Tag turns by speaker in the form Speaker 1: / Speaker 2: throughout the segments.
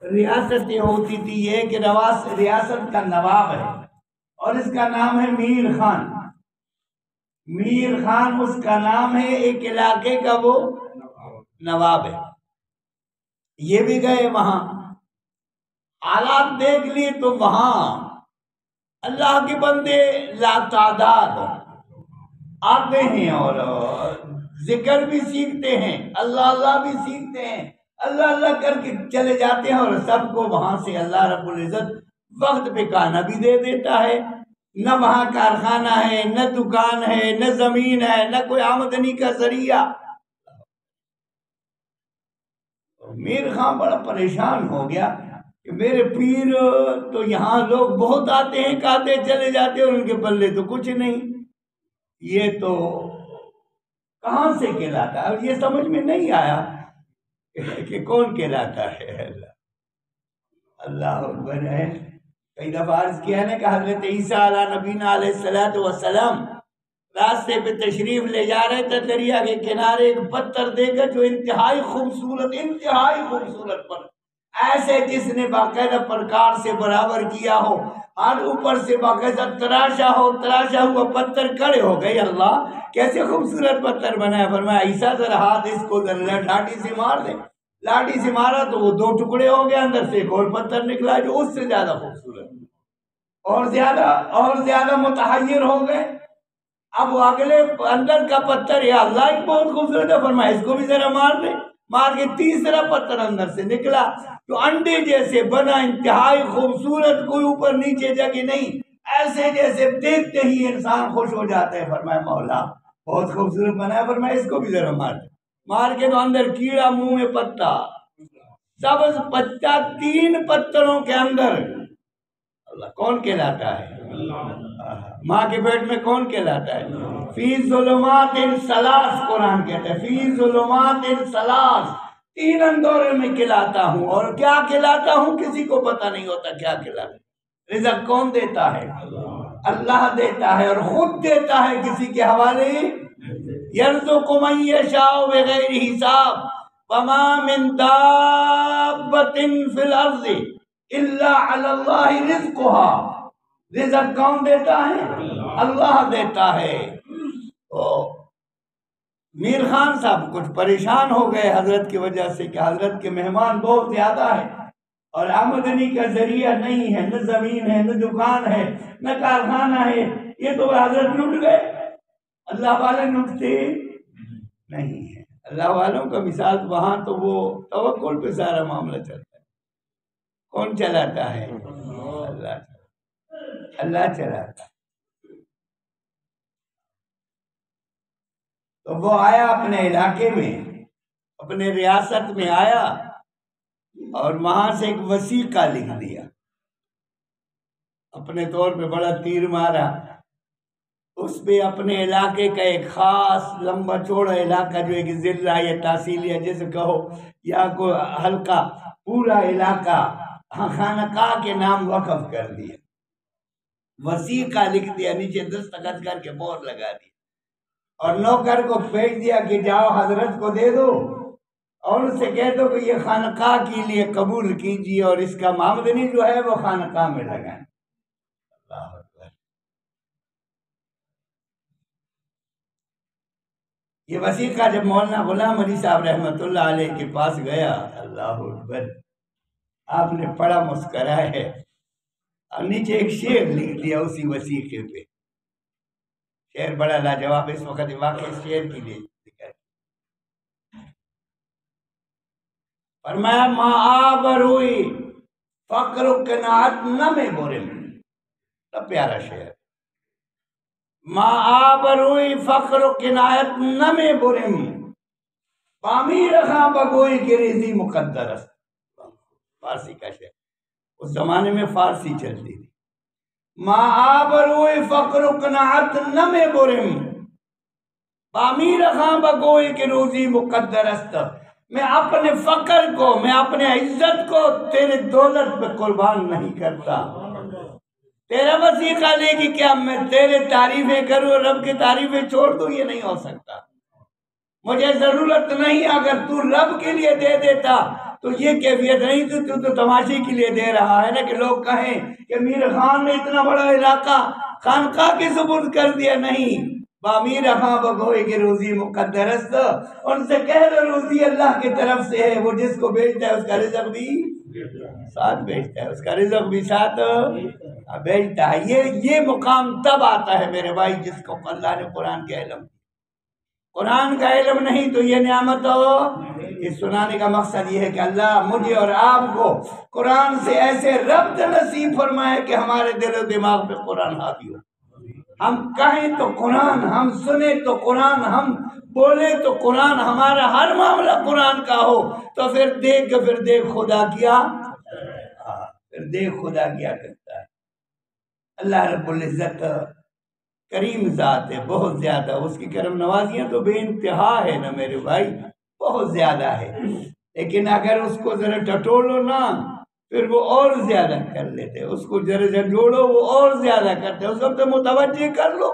Speaker 1: ریاستیں ہوتی تھی، یہ کہ ریاست کا نواب ہے اور اس کا نام ہے میر خان۔ میر خان اس کا نام ہے، ایک علاقے کا وہ نواب ہے۔ یہ بھی گئے وہاں، حالات دیکھ لیے تو وہاں اللہ کے بندے لا تعداد آتے ہیں اور ذکر بھی سیکھتے ہیں، اللہ اللہ بھی سیکھتے ہیں، اللہ اللہ کر کے چلے جاتے ہیں، اور سب کو وہاں سے اللہ رب العزت وقت پہ کھانا بھی دے دیتا ہے۔ نہ وہاں کارخانہ ہے، نہ دکان ہے، نہ زمین ہے، نہ کوئی آمدنی کا ذریعہ۔ میر خان بڑا پریشان ہو گیا کہ میرے پیر تو یہاں لوگ بہت آتے ہیں، کھاتے چلے جاتے ہیں، اور ان کے پلے تو کچھ نہیں، یہ تو کہاں سے کہلاتا ہے؟ اور یہ سمجھ میں نہیں آیا کہ کون کہلاتا ہے۔ اللہ اکبر ہے۔ کئی دفعہ عرض کیا ہے کہ حضرت عیسیٰ علیہ نبینا علیہ السلام راستے پہ تشریف لے جا رہے تھے، دریا کے کنارے ایک پتھر دے کر جو انتہائی خوبصورت پر ایسے جس نے باقاعدہ پرکار سے برابر کیا ہو، اور اوپر سے باقاعدہ تراشا ہوا پتھر کھڑے ہو گئے۔ اللہ کیسے خوبصورت پتھر بنایا! فرمایا عیسیٰ ذرا ہاتھ اس کو لاٹھی سے مار دے۔ لاٹھی سے مارا تو وہ دو ٹکڑے ہو گئے، اندر سے ایک اور پتھر نکلا جو اس سے زیادہ خوبصورت اور زیادہ متحیر ہو گئے۔ اب وہ اگلے اندر کا پتھر، یا اللہ ایک بہت خوبصورت ہے، فرمایا اس کو بھی ذرا مار دے۔ مار کے تیسرا پتھر اندر سے نکلا جو انڈے جیسے بنا، انتہائی خوبصورت، کوئی اوپر نیچے جگہ نہیں، ایسے جیسے دیکھتے ہی انسان خوش ہو جاتا ہے۔ فرمایا مولا بہت خوبصورت بنایا، فرمایا اس کو بھی ذرا مار دے۔ مار کے تو اندر کیڑا، منہ میں پتا، سبز پتا، 3 پتھروں کے اندر۔ اللہ کون کہلاتا ہے؟ ماں کے پیٹ میں کون کہلاتا ہے؟ فی ظلمات ثلاث، قرآن کہتا ہے فی ظلمات ثلاث، 3 اندورے میں کھلاتا ہوں، اور کیا کھلاتا ہوں کسی کو پتہ نہیں ہوتا کیا کھلاتا ہے۔ رزق کون دیتا ہے؟ اللہ دیتا ہے، اور خود دیتا ہے، کسی کے حوالے یرزق من یشاء بغیر حساب وما من دابۃ فی الارض الا علی اللہ رزقها۔ رزق کون دیتا ہے؟ اللہ دیتا ہے۔ میر خان صاحب کچھ پریشان ہو گئے حضرت کی وجہ سے کہ حضرت کے مہمان بہت زیادہ ہیں اور آمدنی کا ذریعہ نہیں ہے، نہ زمین ہے، نہ دکان ہے، نہ کارخانہ ہے، یہ تو حضرت لٹ گئے۔ اللہ والے لٹتے نہیں ہیں۔ اللہ والوں کا مثال وہاں تو وہ توکل پہ سارا معاملہ چلتا ہے۔ کون چلاتا ہے؟ اللہ چلاتا ہے۔ تو وہ آیا اپنے علاقے میں، اپنے ریاست میں آیا، اور وہاں سے ایک وثیقہ لکھ دیا، اپنے طور پہ بڑا تیر مارا۔ اس پہ اپنے علاقے کا ایک خاص لمبا چوڑا علاقہ جو ایک ضلع یا تحصیل یا جیسے کہو یا کوئی ہلکا پورا علاقہ خانقاہ کے نام وقف کر دیا، وثیقہ لکھ دیا، نیچے دستخط کر کے مہر لگا دی، اور نوکر کو بھیج دیا کہ جاؤ حضرت کو دے دو اور اس سے کہہ دو کہ یہ خانقاہ کے لیے قبول کیجیے، اور اس کا آمدنی جو ہے وہ خانقاہ میں لگائیں۔ اللہ اکبر۔ یہ وثیقہ جب مولانا غلام علی صاحب رحمۃ اللہ علیہ کے پاس گیا، اللہ اکبر، آپ نے پڑھا، مسکرائے ہے، اور نیچے ایک شعر لکھ دیا اسی وثیقے پہ۔ شعر بڑا لاجواب، اس وقت واقع شعر کی لیے ذکر۔ فرمایا ما آب روئی فقر و قناعت نہ میں برم، بڑا پیارا شعر۔ ما آب روئی فقر و قناعت نہ میں برم، پامیر خاں بگوئی کی ریزی مقدر است۔ فارسی کا شعر، اس زمانے میں فارسی چلتی تھی۔ ما آب روئی فقر و قناعت نہ میں برم، پامیر خاں بگوئی کی روزی مقدر است۔ میں اپنے فقر کو، میں اپنے عزت کو تیرے دولت پہ قربان نہیں کرتا۔ تیرا وثیقہ لے کہ کیا میں تیرے تعریفیں کروں اور رب کی تعریفیں چھوڑ دوں؟ یہ نہیں ہو سکتا۔ مجھے ضرورت نہیں، اگر تو رب کے لیے دے دیتا تو یہ کیفیت نہیں تھی، تو تماشے کے لیے دے رہا ہے نا کہ لوگ کہیں کہ میر خان نے اتنا بڑا علاقہ خانقاہ کے سپرد کر دیا. نہیں، بامیر خاں بگوئے کہ روزی مقدر است، ان سے کہہ دو روزی اللہ کی طرف سے ہے، وہ جس کو بھیجتا ہے اس کا رزق بھی ساتھ بھیجتا ہے، اس کا رزق بھی ساتھ بھیجتا ہے. یہ مقام تب آتا ہے میرے بھائی جس کو اللہ نے قرآن کے علم، قرآن کا علم نہیں تو یہ نعمت ہو. اس سنانے کا مقصد یہ ہے کہ اللہ مجھے اور آپ کو قرآن سے ایسے ربط نصیب فرمائے کہ ہمارے دل و دماغ پہ قرآن حاوی ہو. ہم کہیں تو قرآن، ہم سنیں تو قرآن، ہم بولیں تو قرآن، ہمارا ہر معاملہ قرآن کا ہو. تو پھر دیکھ خدا کیا، پھر دیکھ خدا کیا کرتا ہے. اللہ رب العزت کریم ذات ہے، بہت زیادہ. اس کی کرم نوازیاں تو بے انتہا ہے نا میرے بھائی، بہت زیادہ ہے. لیکن اگر اس کو ذرا ٹٹولو نا پھر وہ اور زیادہ کر لیتے، اس کو ذرا جھنجھوڑو وہ اور زیادہ کرتے، اس وقت متوجہ کر لو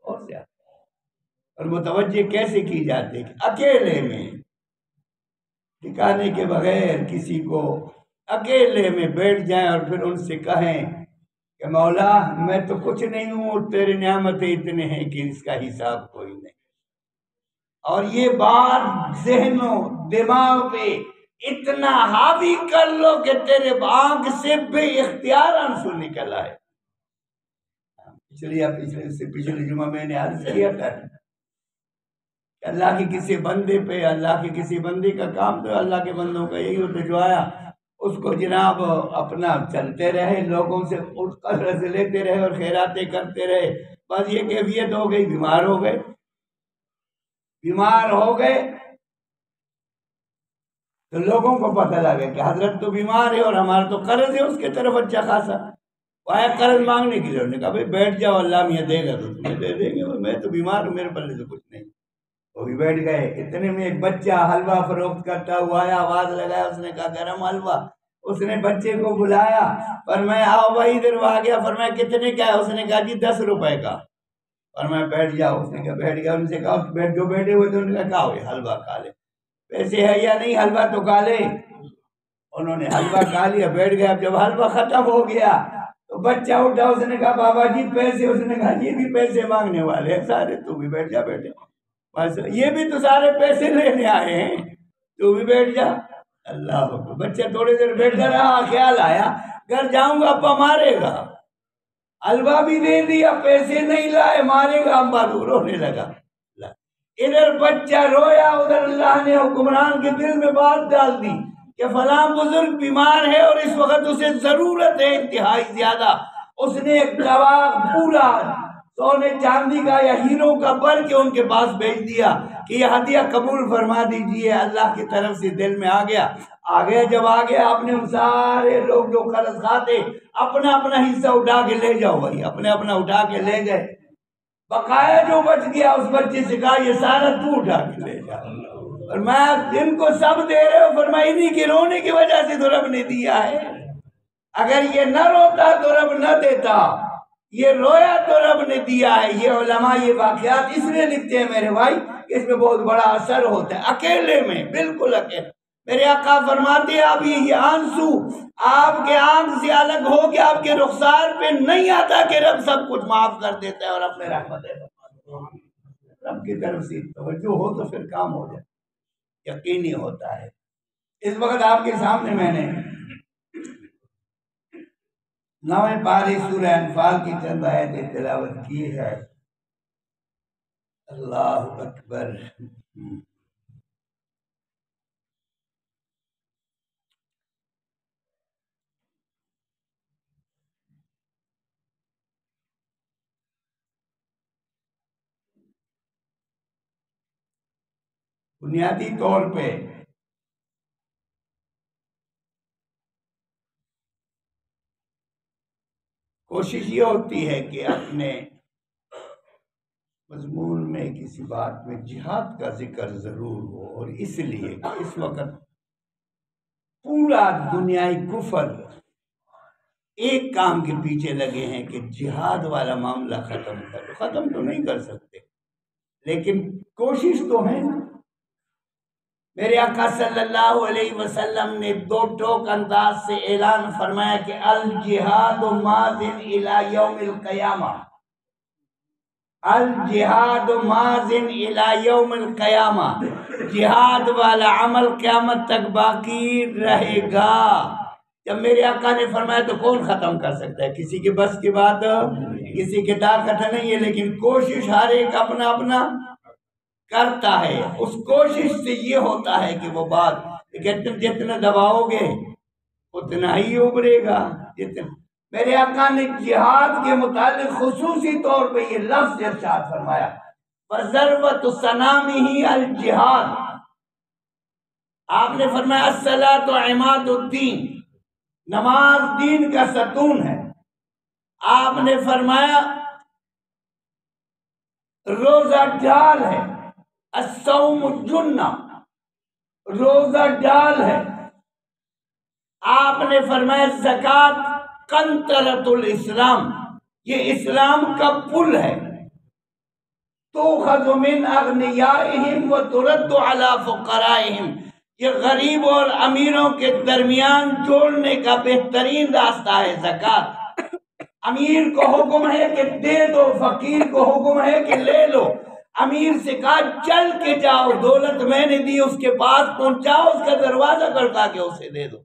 Speaker 1: اور زیادہ. اور متوجہ کیسے کی جاتی ہے؟ اکیلے میں، ٹھکانے کے بغیر کسی کو اکیلے میں بیٹھ جائیں اور پھر ان سے کہیں کہ مولا میں تو کچھ نہیں ہوں، تیرے نعمتیں اتنے ہیں کہ اس کا حساب کوئی نہیں. اور یہ بات ذہنوں دماغ پہ اتنا حاوی کر لو کہ تیرے آنکھ سے بے اختیار آنسو نکل آئے. پچھلے جمعہ میں نے عرض کیا تھا کہ اللہ کے کسی بندے پہ، اللہ کے کسی بندے کا کام تو اللہ کے بندوں کا یہی ہوتا جو آیا اس کو جناب اپنا چلتے رہے، لوگوں سے قرض لیتے رہے اور خیراتیں کرتے رہے. بس یہ کیفیت ہو گئی، بیمار ہو گئے تو لوگوں کو پتہ لگا کہ حضرت تو بیمار ہے اور ہمارا تو قرض ہے اس کے طرف اچھا خاصا. آیا قرض مانگنے کے لیے، انہوں نے کہا بھائی بیٹھ جاؤ، اللہ میاں دے گا تو تمہیں دے دیں گے، میں تو بیمار ہوں، میرے پلے تو کچھ نہیں. وہ بھی بیٹھ گئے. اتنے میں ایک بچہ حلوہ فروخت کرتا ہوا آیا، آواز لگایا، اس نے کہا گرم حلوہ. اس نے بچے کو بلایا، فرمایا آؤ بھائی ادھر. وہ آ گیا، فرمایا کتنے کا ہے؟ اس نے کہا جی 10 روپے کا. فرمایا بیٹھ جاؤ. اس نے کہا بیٹھ گیا. ان سے کہا جو بیٹھے ہوئے تھے انہوں نے کہا یہ حلوہ کھا لے، پیسے ہے یا نہیں حلوہ تو کھا لے. انہوں نے حلوہ کھا لیا، بیٹھ گیا. جب حلوہ ختم ہو گیا تو بچہ اٹھا، اس نے کہا بابا جی پیسے. اس نے کہا یہ بھی پیسے مانگنے والے ہیں سارے، تو بھی بیٹھ جا. بیٹھے بس یہ بھی تو سارے پیسے لینے آئے ہیں، تو بھی بیٹھ جا. اللہ اکبر. بچہ تھوڑی دیر بیٹھا رہا، خیال آیا گھر جاؤں گا ابا مارے گا. حلوہ بھی دے دیا، پیسے نہیں لائے، مارے گا. ابا رونے لگا. ادھر بچہ رویا، ادھر اللہ نے حکمران کے دل میں بات ڈال دی کہ فلاں بزرگ بیمار ہے اور اس وقت اسے ضرورت ہے انتہائی زیادہ. اس نے ایک کباغ پورا سونے چاندی کا یا ہیروں کا بھر کے ان کے پاس بھیج دیا کہ یہ ہدیہ قبول فرما دیجئے، اللہ کی طرف سے. دل میں آ گیا. جب آ گیا آپ نے ان سارے لوگ جو قرض کھاتے اپنا اپنا حصہ اٹھا کے لے جاؤ بھائی، اپنا اپنا اٹھا کے لے گئے. بقایا جو بچ گیا اس بچے سے کہا یہ سارا تو اٹھا کے لے جا، اور میں جن کو سب دے رہے ہو. فرمایا انہی کے رونے کی وجہ سے تو رب نے دیا ہے. اگر یہ نہ روتا تو رب نہ دیتا، یہ رویا تو رب نے دیا ہے. یہ علماء یہ واقعات اس لیے لکھتے ہیں میرے بھائی کہ اس میں بہت بڑا اثر ہوتا ہے. اکیلے میں، بالکل اکیلے. میرے آقا فرماتے ہیں اب یہ آنسو آپ کے آنکھ سے الگ ہو کے آپ کے رخسار پہ نہیں آتا کہ رب سب کچھ معاف کر دیتا ہے اور اپنے رحمت ہے. رب کی طرف سے توجہ ہو تو پھر کام ہو جائے، یقینی ہوتا ہے. اس وقت آپ کے سامنے میں نے 9 پارے سورہ انفال کی چند آیتیں تلاوت کی ہے. اللہ اکبر. بنیادی طور پہ کوشش یہ ہوتی ہے کہ اپنے مضمون میں کسی بات میں جہاد کا ذکر ضرور ہو، اور اس لیے اس وقت پورا دنیائی کفر ایک کام کے پیچھے لگے ہیں کہ جہاد والا معاملہ ختم کرو. ختم تو نہیں کر سکتے لیکن کوشش تو ہے نا. میرے آقا صلی اللہ علیہ وسلم نے دو ٹوک انداز سے اعلان فرمایا کہ الجہاد ماضٍ الی یوم القیامہ، الجہاد ماضٍ الی یوم القیامہ، جہاد والا عمل قیامت تک باقی رہے گا۔ جب میرے آقا نے فرمایا تو کون ختم کر سکتا ہے؟ کسی کے بس کی بات، کسی کی طاقت نہیں ہے، لیکن کوشش ہر ایک اپنا اپنا کرتا ہے۔ اس کوشش سے یہ ہوتا ہے کہ وہ بات جتنا دباؤ گے اتنا ہی ابھرے گا۔ میرے آقا نے جہاد کے متعلق خصوصی طور پہ یہ لفظ ارشاد فرمایا، وَذَرْوَةُ سَنَامِهِ الْجِہاد۔ آپ نے فرمایا الصلاۃ عماد الدین، نماز دین کا ستون ہے۔ آپ نے فرمایا روزہ ڈال ہے، الصوم جنہ، روزہ ڈال ہے۔ آپ نے فرمایا زکوٰۃ قنطرۃ الاسلام، یہ اسلام کا پل ہے۔ تؤخذ من اغنیائہم وترد علی فقرائہم، یہ غریب اور امیروں کے درمیان جوڑنے کا بہترین راستہ ہے زکوٰۃ۔ امیر کو حکم ہے کہ دے دو، فقیر کو حکم ہے کہ لے لو۔ امیر سے کہا چل کے جاؤ، دولت میں نے دی اس کے پاس پہنچاؤ، اس کا دروازہ کھڑکا کے اسے دے دو،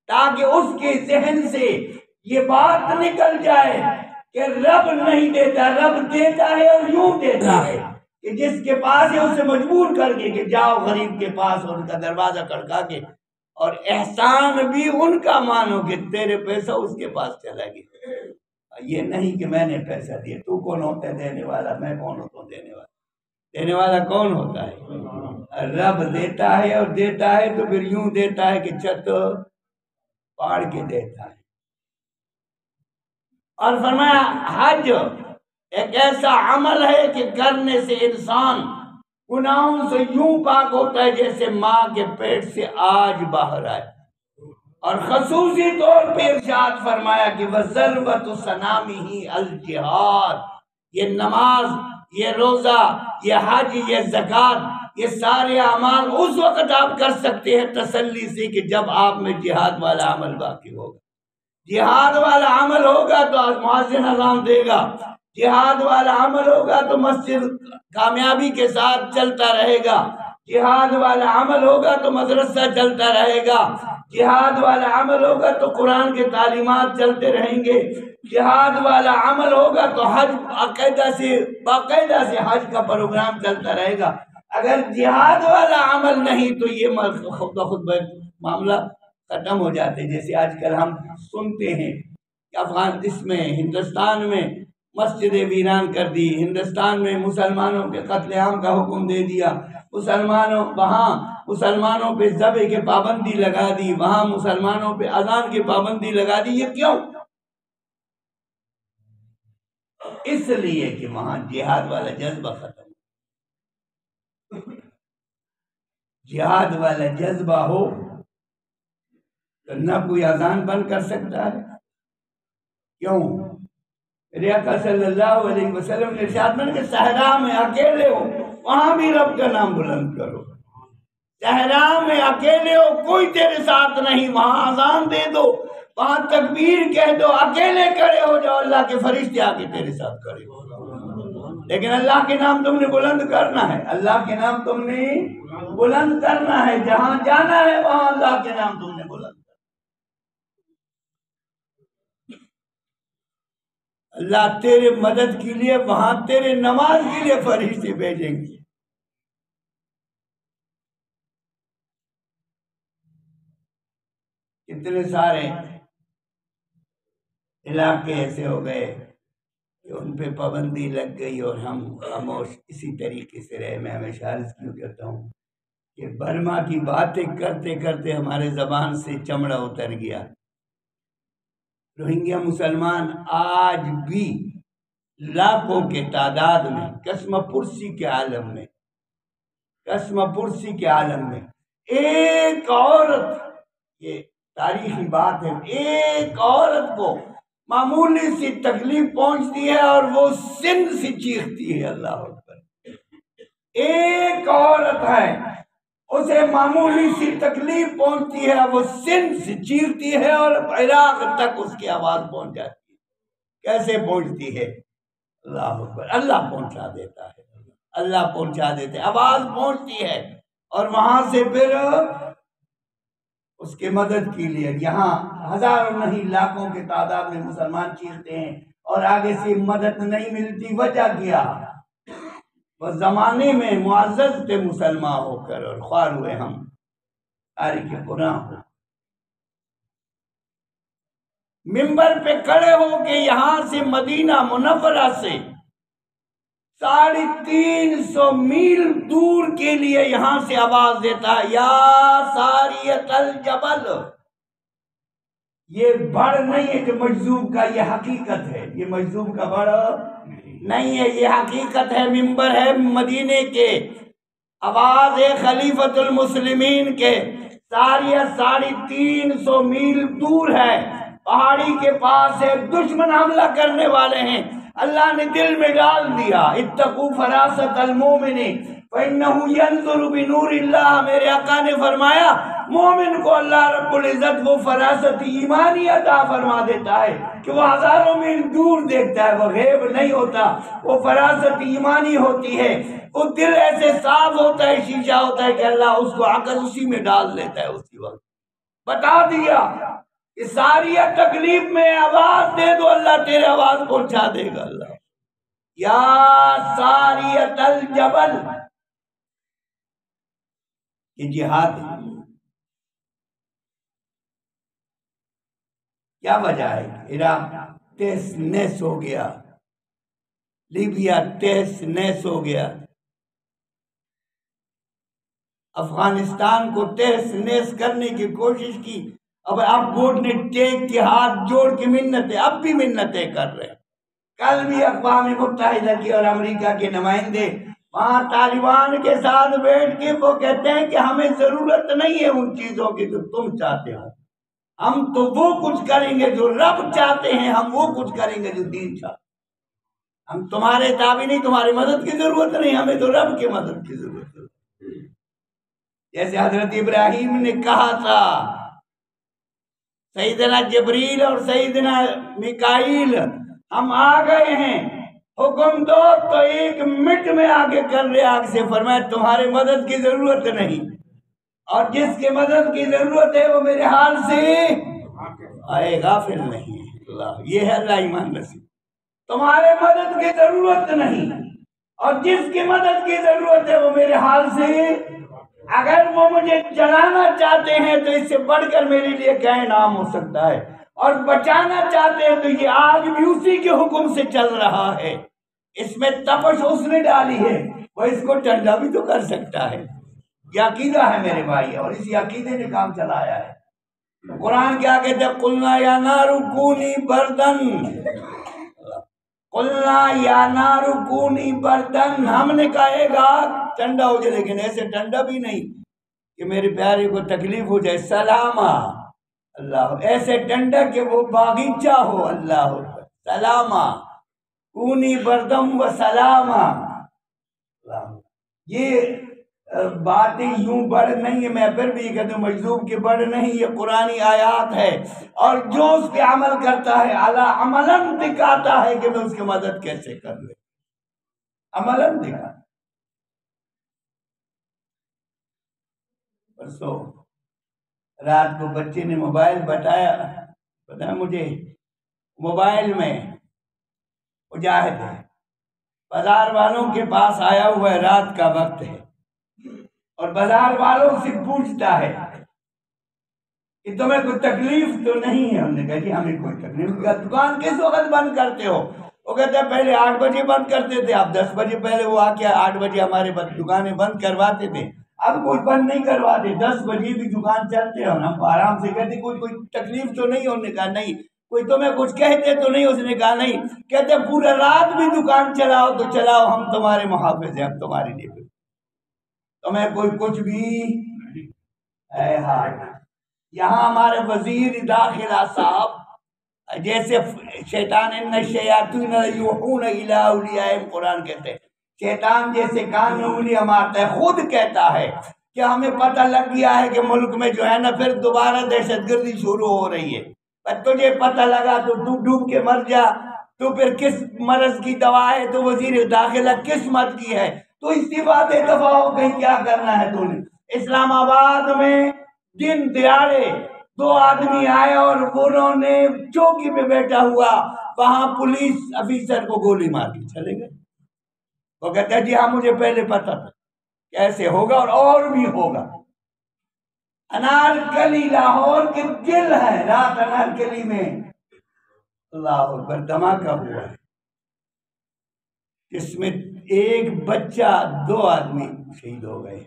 Speaker 1: تاکہ اس کے ذہن سے یہ بات نکل جائے کہ رب نہیں دیتا، رب دیتا ہے اور یوں دیتا ہے کہ جس کے پاس ہے اسے مجبور کر کے کہ جاؤ غریب کے پاس اور ان کا دروازہ کھڑکا کے، اور احسان بھی ان کا مانو کہ تیرے پیسہ اس کے پاس چلا گیا، یہ نہیں کہ میں نے پیسہ دیا۔ تو کون ہوتا ہے دینے والا؟ میں کون ہوتا ہوں دینے والا؟ دینے والا کون ہوتا ہے؟ رب دیتا ہے، اور دیتا ہے تو پھر یوں دیتا ہے کہ چھت پاڑ کے دیتا ہے۔ اور فرمایا حج ایک ایسا عمل ہے کہ کرنے سے انسان گناہوں سے یوں پاک ہوتا ہے جیسے ماں کے پیٹ سے آج باہر آئے۔ اور خصوصی طور پہ ارشاد فرمایا کہ وَذَرْوَةُ سَنَامِهِ الْجِہاد، یہ نماز، یہ روزہ، یہ حج، یہ زکوٰۃ، یہ سارے اعمال اس وقت آپ کر سکتے ہیں تسلی سے کہ جب آپ میں جہاد والا عمل باقی ہوگا۔ جہاد والا عمل ہوگا تو مؤذن اذان دے گا، جہاد والا عمل ہوگا تو مسجد کامیابی کے ساتھ چلتا رہے گا، جہاد والا عمل ہوگا تو مدرسہ چلتا رہے گا، جہاد والا عمل ہوگا تو قرآن کے تعلیمات چلتے رہیں گے، جہاد والا عمل ہوگا تو حج باقاعدہ سے حج کا پروگرام چلتا رہے گا۔ اگر جہاد والا عمل نہیں تو یہ خود بخود معاملہ ختم ہو جاتے۔ جیسے آج کل ہم سنتے ہیں کہ ہندوستان میں مسجدیں ویران کر دی، ہندوستان میں مسلمانوں کے قتل عام کا حکم دے دیا، وہاں مسلمانوں پہ ذبح کے پابندی لگا دی، وہاں مسلمانوں پہ اذان کی پابندی لگا دی۔ یہ کیوں؟ اس لیے کہ وہاں جہاد والا جذبہ ختم۔ جہاد والا جذبہ ہو تو نہ کوئی اذان بند کر سکتا ہے۔ کیوں؟ میرے آقا صلی اللہ علیہ وسلم نے ارشاد فرمایا کہ صحرا میں اکیلے ہو وہاں بھی رب کا نام بلند کرو، صحرا میں اکیلے ہو کوئی تیرے ساتھ نہیں وہاں اذان دے دو، وہاں تکبیر کہہ دو، اکیلے کھڑے ہو جاؤ، اللہ کے فرشتے آ کے تیرے ساتھ کھڑے ہو۔ لیکن اللہ کے نام تم نے بلند کرنا ہے، اللہ کے نام تم نے بلند کرنا ہے، جہاں جانا ہے وہاں اللہ کے نام تم نے بلند کرنا۔ اللہ تیرے مدد کے لیے وہاں تیرے نماز کے لیے فرشتے بھیجیں گے۔ اتنے سارے علاقے ایسے ہو گئے کہ ان پہ پابندی لگ گئی اور ہم خاموش اسی طریقے سے رہے۔ میں ہمیشہ عرض کیوں کرتا ہوں کہ برما کی باتیں کرتے کرتے ہمارے زبان سے چمڑا اتر گیا۔ روہنگیا مسلمان آج بھی لاکھوں کے تعداد میں قسم پرسی کے عالم میں ایک عورت، یہ تاریخی بات ہے، ایک عورت کو معمولی سی تکلیف پہنچتی ہے اور وہ سندھ سے چیختی ہے اللہ اکبر۔ ایک عورت ہے اسے معمولی سی تکلیف پہنچتی ہے، وہ سن سے چیرتی ہے اور عراق تک اس کی آواز پہنچ جاتی ہے۔ کیسے پہنچتی ہے؟ اللہ اکبر، اللہ پہنچا دیتا ہے، اللہ پہنچا دیتے، آواز پہنچتی ہے اور وہاں سے پھر اس کے مدد کے لیے یہاں ہزاروں نہیں لاکھوں کے تعداد میں مسلمان چیرتے ہیں اور آگے سے مدد نہیں ملتی۔ وجہ کیا؟ وہ زمانے میں معزز تھے مسلمان ہو کر اور خوار ہوئے ہم تاریخ قرآن ہو۔ منبر پہ کھڑے ہو کے یہاں سے مدینہ منورہ سے 350 میل دور کے لیے یہاں سے آواز دیتا ہے، یا ساریت الجبل۔ یہ بڑ نہیں ہے کہ مجذوب کا، یہ حقیقت ہے، یہ مجذوب کا بڑ نہیں ہے، یہ حقیقت ہے، منبر ہے مدینے کے، آواز ہے خلیفۃ المسلمین کے۔ ساریت 350 میل دور ہے، پہاڑی کے پاس ہے، دشمن حملہ کرنے والے ہیں۔ اللہ نے دل میں ڈال دیا، اتقوا فراست المومن فإنہ ینظر بنور اللہ۔ میرے آقا نے فرمایا مومن کو اللہ رب العزت وہ فراست ایمانی عطا فرما دیتا ہے کہ وہ ہزاروں میل دور دیکھتا ہے، وہ غیب نہیں ہوتا، وہ فراست ایمانی ہوتی ہے۔ وہ دل ایسے صاف ہوتا ہے، شیشہ ہوتا ہے کہ اللہ اس کو عقل اسی میں ڈال لیتا ہے اسی وقت۔ بتا دیا کہ ساری تکلیف میں آواز دے دو، اللہ تیرے آواز پہنچا دے گا۔ اللہ یا ساریت الجبل، یہ جہاد ہے۔ کیا وجہ ہے؟ عراق تہس نہس ہو گیا، لیبیا تہس نہس ہو گیا، افغانستان کو تہس نہس کرنے کی کوشش کی۔ اب بورڈ نے ٹیک کے ہاتھ جوڑ کے منتیں، اب بھی منتیں کر رہے ہیں۔ کل بھی اقوام متحدہ کی اور امریکہ کے نمائندے وہاں طالبان کے ساتھ بیٹھ کے وہ کہتے ہیں کہ ہمیں ضرورت نہیں ہے ان چیزوں کی جو تم چاہتے ہو، ہم تو وہ کچھ کریں گے جو رب چاہتے ہیں، ہم وہ کچھ کریں گے جو دین چاہتے ہیں، ہم تمہارے تابع نہیں، تمہاری مدد کی ضرورت نہیں، ہمیں تو رب کی مدد کی ضرورت ہے۔ جیسے حضرت ابراہیم نے کہا تھا، سیدنا جبریل اور سیدنا میکائیل ہم آ گئے ہیں، حکم دو، تو 1 منٹ میں آگے کر رہے آگ سے، فرمایا تمہارے مدد کی ضرورت نہیں، اور جس کی مدد کی ضرورت ہے وہ میرے حال سے آئے، غافل نہیں ہے۔ اللہ، یہ ہے اللہ ایمان نصیب، تمہارے مدد کی ضرورت نہیں، اور جس کی مدد کی ضرورت ہے وہ میرے حال سے، اگر وہ مجھے جلانا چاہتے ہیں تو اس سے بڑھ کر میرے لیے کیا انعام ہو سکتا ہے، اور بچانا چاہتے ہیں تو یہ آگ بھی اسی کے حکم سے چل رہا ہے، اس میں تپش اس نے ڈالی ہے، وہ اس کو ٹھنڈا بھی تو کر سکتا ہے۔ یہ عقیدہ ہے میرے بھائی، اور اسی عقیدے نے کام چلایا ہے۔ قرآن کیا کہتے ہیں؟ قلنا یا نار کونی بردن، قلنا یا نار کونی بردن، ہم نے کہے گا ٹھنڈا ہو جائے، لیکن ایسے ٹھنڈا بھی نہیں کہ میرے پیارے کو تکلیف ہو جائے، سلامہ، اللہ، ایسے ٹھنڈا کہ وہ باغیچہ ہو، اللہ، سلامہ، کونی بردم و سلامہ۔ یہ باتیں یوں بڑھ نہیں ہے، میں پھر بھی یہ کہتا ہوں مجذوب کی بڑھ نہیں، یہ قرآنی آیات ہے، اور جو اس پہ عمل کرتا ہے اللہ عملاً دکھاتا ہے کہ میں اس کی مدد کیسے کر لے، عملاً دکھاتا۔ پرسوں رات کو بچے نے موبائل بتایا مجھے، موبائل میں مجاہد ہے، بازار والوں کے پاس آیا ہوا ہے، رات کا وقت ہے، اور بازار والوں سے پوچھتا ہے کہ تمہیں کوئی تکلیف تو نہیں ہے؟ ہم نے کہا کہ ہمیں کوئی تکلیف نہیں۔ دکان کس وقت بند کرتے ہو؟ وہ کہتے ہیں پہلے 8 بجے بند کرتے تھے، اب 10 بجے، پہلے وہ آ کے 8 بجے ہمارے دکانیں بند کرواتے تھے، اب کوئی بند نہیں کرواتے، 10 بجے بھی دکان چلتے ہیں، ہم آرام سے کہتے کوئی تکلیف تو نہیں؟ انہوں نے کہا نہیں۔ کوئی تمہیں کچھ کہتے تو نہیں؟ اس نے کہا نہیں۔ کہتے پورا رات بھی دکان چلاؤ تو چلاؤ، ہم تمہارے محافظ ہیں، ہم تمہارے لیے، تمہیں کوئی کچھ بھی اے ہائے۔ یہاں ہمارے وزیر داخلہ صاحب جیسے شیطان ان الشیاطین یوحون الی اولیاءہم، قرآن کہتے ہیں شیطان جیسے کان میں انگلیاں مارتا ہے، خود کہتا ہے کہ ہمیں پتہ لگ گیا ہے کہ ملک میں جو ہے نا پھر دوبارہ دہشت گردی شروع ہو رہی ہے، پر تجھے پتہ لگا تو تو ڈوب کے مر جا، تو پھر کس مرض کی دوا ہے، تو وزیر داخلہ کس مت کی ہے، تو استعفیٰ دے، دفعہ ہو گئی، کیا کرنا ہے تو نے۔ اسلام آباد میں دن دیہڑے 2 آدمی آئے اور انہوں نے چوکی پہ بیٹھا ہوا وہاں پولیس افیسر کو گولی مار کے چلے گئے۔ وہ کہتا ہے جی ہاں مجھے پہلے پتا تھا کیسے ہوگا اور بھی ہوگا۔ انارکلی لاہور کے دل ہے، رات انارکلی میں اللہ اکبر دھماکہ ہوا ہے، جس میں 1 بچہ 2 آدمی شہید ہو گئے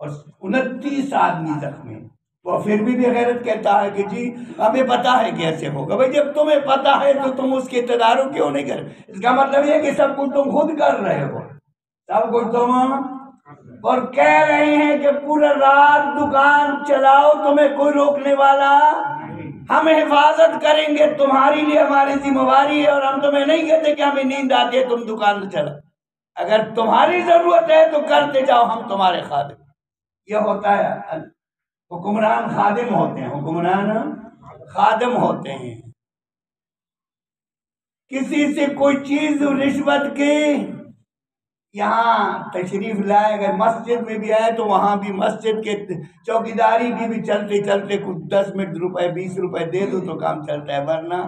Speaker 1: اور 29 آدمی زخمی۔ وہ پھر بھی غیرت کہتا ہے کہ جی ہمیں پتا ہے کیسے ہوگا۔ بھائی جب تمہیں پتا ہے تو تم اس کے تدارک کیوں نہیں کر؟ اس کا مطلب یہ کہ سب کچھ تم خود کر رہے ہو، سب کچھ تم، اور کہہ رہے ہیں کہ پورا رات دکان چلاؤ، تمہیں کوئی روکنے والا، ہم حفاظت کریں گے، تمہاری لیے ہماری ذمہ داری ہے، اور ہم تمہیں نہیں کہتے کہ ہمیں نیند آتی ہے تم دکان چلا، اگر تمہاری ضرورت ہے تو کرتے جاؤ، ہم تمہارے خادم۔ یہ ہوتا ہے، حکمران خادم ہوتے ہیں، حکمران خادم ہوتے ہیں۔ کسی سے کوئی چیز رشوت کی، یہاں تشریف لائے، اگر مسجد میں بھی آئے تو وہاں بھی مسجد کے چوکیداری بھی چلتے چلتے کچھ 10 منٹ روپے 20 روپے دے دو تو کام چلتا ہے، ورنہ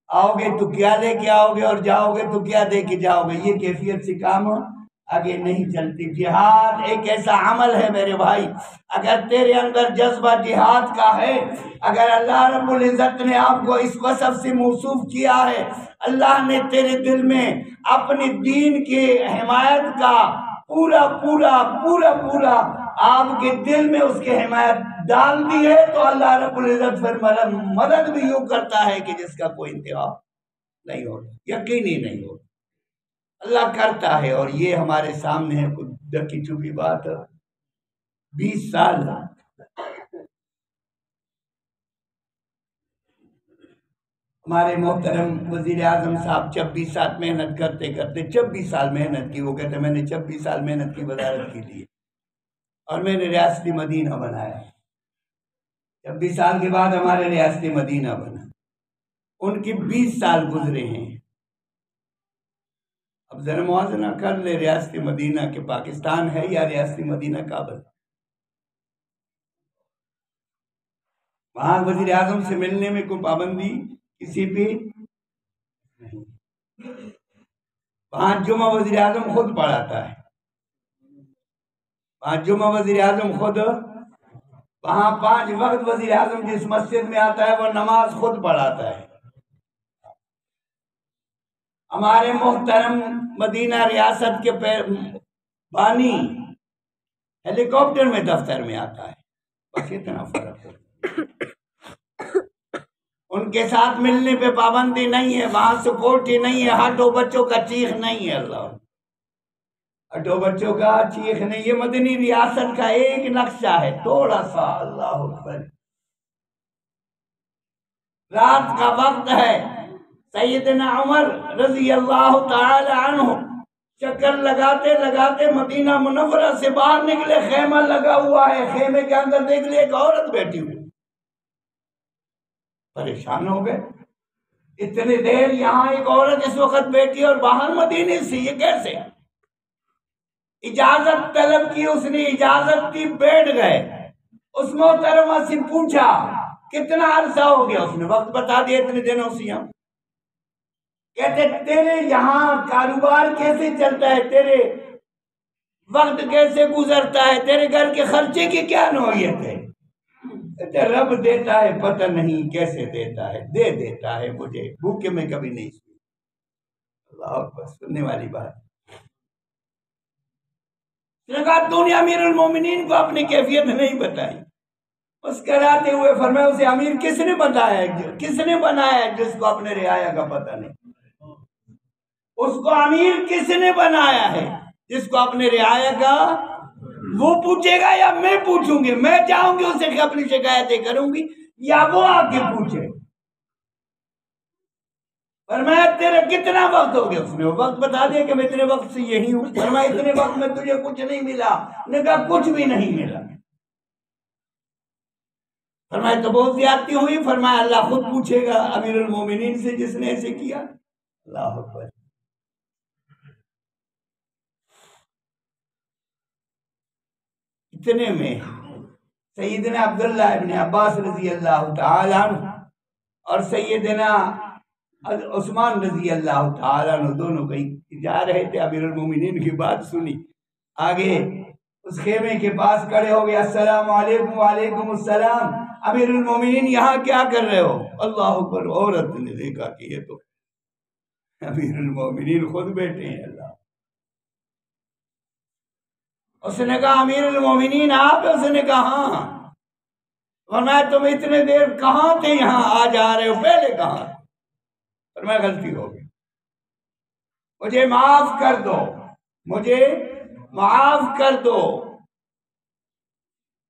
Speaker 1: آؤ گے تو کیا لے کے آؤ گے اور جاؤ گے تو کیا دے کے جاؤ گے، یہ کیفیت سے کام آگے نہیں چلتی۔ جہاد ایک ایسا عمل ہے میرے بھائی، اگر تیرے اندر جذبہ جہاد کا ہے، اگر اللہ رب العزت نے آپ کو اس وصف سے موصوف کیا ہے، اللہ نے تیرے دل میں اپنے دین کی حمایت کا پورا پورا پورا پورا آپ کے دل میں اس کی حمایت ڈال دی ہے، تو اللہ رب العزت پھر مدد بھی یوں کرتا ہے کہ جس کا کوئی انتہا نہیں ہوتا، یقینی نہیں ہوتا، اللہ کرتا ہے۔ اور یہ ہمارے سامنے ہے، کچھ ڈکی چھپی بات، 20 سال ہمارے محترم وزیر اعظم صاحب 26 سال محنت کرتے کرتے 26 سال محنت کی، وہ کہتے ہیں میں نے 26 سال محنت کی وزارت کے لیے، اور میں نے ریاستی مدینہ بنایا، 26 سال کے بعد ہمارے ریاستی مدینہ بنا، ان کی 20 سال گزرے ہیں۔ اب ذرا موازنہ کر لے، ریاستی مدینہ کے پاکستان ہے یا ریاستی مدینہ کابل؟ وہاں وزیر اعظم سے ملنے میں کوئی پابندی کسی پہ نہیں، وہاں جمعہ وزیر اعظم خود پڑھاتا ہے، وہاں جمعہ وزیر اعظم خود، وہاں 5 وقت وزیر اعظم جس مسجد میں آتا ہے وہ نماز خود پڑھاتا ہے۔ ہمارے محترم مدینہ ریاست کے بانی ہیلی کاپٹر میں دفتر میں آتا ہے، بس اتنا فرق ہے۔ ان کے ساتھ ملنے پہ پابندی نہیں ہے، وہاں سکیورٹی نہیں ہے، ہٹو بچوں کا چیخ نہیں ہے، اللہ ہٹو بچوں کا چیخ نہیں، یہ مدنی ریاست کا ایک نقشہ ہے تھوڑا سا، اللہ اکبر۔ رات کا وقت ہے، سیدنا عمر رضی اللہ تعالی عنہ چکر لگاتے لگاتے مدینہ منورہ سے باہر نکلے، خیمہ لگا ہوا ہے، خیمے کے اندر دیکھ لے ایک عورت بیٹھی ہوئی، پریشان ہو گئے، اتنی دیر یہاں ایک عورت اس وقت بیٹھی اور باہر مدینے سے، یہ کیسے؟ اجازت طلب کی، اس نے اجازت کی، بیٹھ گئے، اس محترمہ سے پوچھا کتنا عرصہ ہو گیا، اس نے وقت بتا دیا اتنے دنوں سے یہاں۔ کہتے تیرے یہاں کاروبار کیسے چلتا ہے، تیرے وقت کیسے گزرتا ہے، تیرے گھر کے خرچے کی کیا نوعیت ہے؟ کہتے رب دیتا ہے، پتہ نہیں کیسے دیتا ہے، دے دیتا ہے مجھے، بھوکے میں کبھی نہیں سنی۔ اللہ اکبر، سننے والی بات۔ اس نے کہا تو نے امیر المومنین کو اپنی کیفیت نہیں بتائی، مسکراتے ہوئے فرمایا اسے امیر کس نے بتایا، کس نے بنایا جس کو اپنے رعایا کا پتہ نہیں، اس کو امیر کس نے بنایا ہے جس کو اپنے رعایا کا، وہ پوچھے گا یا میں پوچھوں گی، میں چاہوں گی اسے کہ اپنی شکایتیں کروں گی یا وہ آ کے پوچھے؟ فرمایا تیرا کتنا وقت ہو گیا؟ اس نے وہ وقت بتا دیا کہ میں اتنے وقت سے یہی ہوں۔ فرمایا اتنے وقت میں تجھے کچھ نہیں ملا؟ نے کہا کچھ بھی نہیں ملا۔ فرمایا تو بہت زیادتی ہوئی۔ فرمایا اللہ خود پوچھے گا امیر المومنین سے جس نے ایسے کیا۔ اللہ اکبر۔ اتنے میں سیدنا عبداللہ ابن عباس رضی اللہ تعالیٰ عنہ اور سیدنا عثمان رضی اللہ تعالیٰ عنہ دونوں کہیں جا رہے تھے، امیر المومنین کی بات سنی، آگے اس خیمے کے پاس کھڑے ہو گئے، السلام علیکم۔ وعلیکم السلام۔ امیر المومنین یہاں کیا کر رہے ہو؟ اللہ اکبر۔ عورت نے دیکھا کہ یہ تو امیر المومنین خود بیٹھے ہیں۔ اللہ، اس نے کہا امیر المومنین آپ؟ اس نے کہا ہاں۔ فرمایا تم اتنے دیر کہاں تھے؟ یہاں آ جا رہے ہو، پہلے کہاں؟ فرمایا غلطی ہو گئی، مجھے معاف کر دو، مجھے معاف کر دو،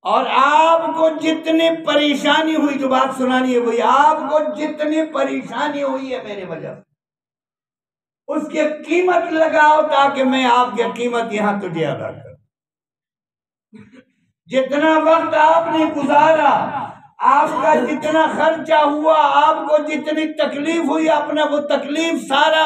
Speaker 1: اور آپ کو جتنی پریشانی ہوئی، جو بات سنانی ہے وہی، آپ کو جتنی پریشانی ہوئی ہے میرے وجہ سے، اس کی قیمت لگاؤ تاکہ میں آپ کی قیمت یہاں تجھے ادا کروں۔ جتنا وقت آپ نے گزارا، آپ کا جتنا خرچہ ہوا، آپ کو جتنی تکلیف ہوئی، اپنا وہ تکلیف سارا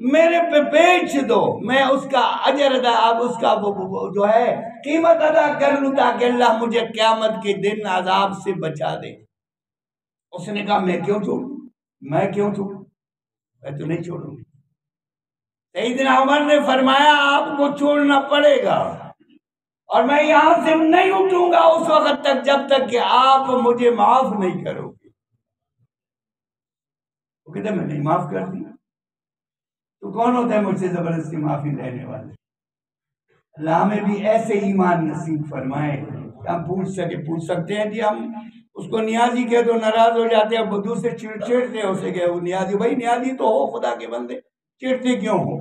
Speaker 1: میرے پہ بیچ دو، میں اس کا اجر ادا، اب اس کا وہ جو ہے قیمت ادا کر لوں، تاکہ اللہ مجھے قیامت کے دن عذاب سے بچا دے۔ اس نے کہا میں کیوں چھوڑوں؟ میں کیوں چھوڑوں؟ میں تو نہیں چھوڑوں گی۔ سیدنا عمر نے فرمایا آپ کو چھوڑنا پڑے گا، اور میں یہاں سے نہیں اٹھوں گا اس وقت تک جب تک کہ آپ مجھے معاف نہیں کرو گے۔ وہ کہتے میں نہیں معاف کر دی، تو کون ہوتا ہے مجھ سے زبردستی معافی لینے والے؟ اللہ ہمیں بھی ایسے ایمان نصیب فرمائے کہ ہم پوچھ سکتے ہیں۔ جی ہم اس کو نیازی کہے تو ناراض ہو جاتے ہیں، دوسرے چھیڑتے ہیں اسے کہ وہ نیازی، بھائی نیازی تو ہو خدا کے بندے، چھیڑتے کیوں ہو؟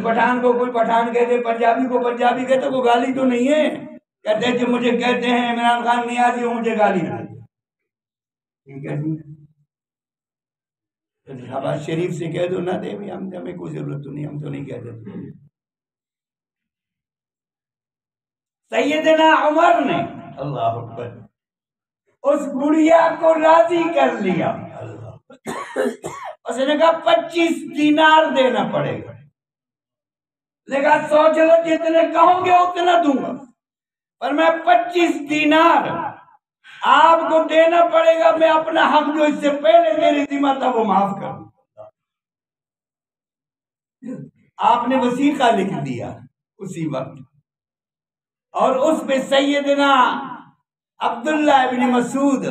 Speaker 1: پٹھان کو کوئی پٹھان کہتے، پنجابی کو پنجابی کہتے، کوئی گالی تو نہیں ہے؟ کہتے ہیں جو مجھے کہتے ہیں عمران خان نیازی ہوں، مجھے گالی نہ دے۔ ٹھیک ہے جی، شہباز شریف سے کہہ دو نہ دے، ہمیں کوئی ضرورت تو نہیں، ہم تو نہیں کہتے۔ سیدنا عمر نے اللہ اکبر اس بڑھیا کو راضی کر لیا۔ اس نے کہا 25 دینار دینا پڑے گا، لیکن سوچ لو جتنے کہوں گے اتنا دوں گا۔ پر میں 25 دینار آپ کو دینا پڑے گا، میں اپنا حق جو اس سے پہلے تیری ذمہ تھا وہ معاف کر دوں۔ آپ نے وثیقہ لکھ دیا اسی وقت، اور اس پہ سیدنا عبداللہ ابن مسعود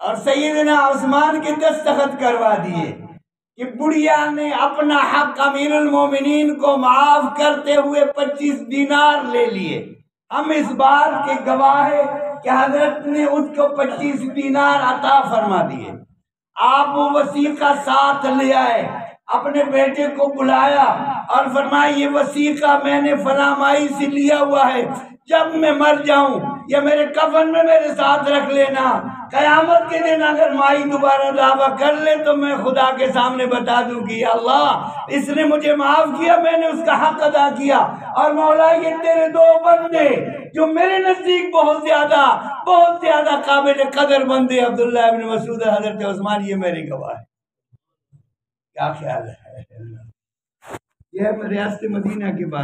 Speaker 1: اور سیدنا عثمان کے دستخط کروا دیے کہ بڑھیا نے اپنا حق امیر المومنین کو معاف کرتے ہوئے 25 دینار لے لیے۔ ہم اس بات کے گواہ ہیں کہ حضرت نے اس کو 25 دینار عطا فرما دیے۔ آپ وہ وثیقہ ساتھ لے آئے، اپنے بیٹے کو بلایا اور فرمایا یہ وثیقہ میں نے فلاں مائی سے لیا ہوا ہے، جب میں مر جاؤں یا میرے کفن میں میرے ساتھ رکھ لینا، قیامت کے دن اگر مائی دوبارہ دعویٰ کر لے تو میں خدا کے سامنے بتا دوں کہ یا اللہ اس نے مجھے معاف کیا، میں نے اس کا حق ادا کیا، اور مولا یہ تیرے دو بندے جو میرے نزدیک بہت زیادہ قابل قدر بندے، عبداللہ ابن مسعود اور حضرت عثمان، یہ میرے گواہ ہیں۔ کیا خیال ہے؟ یہ ریاست مدینہ کی بات۔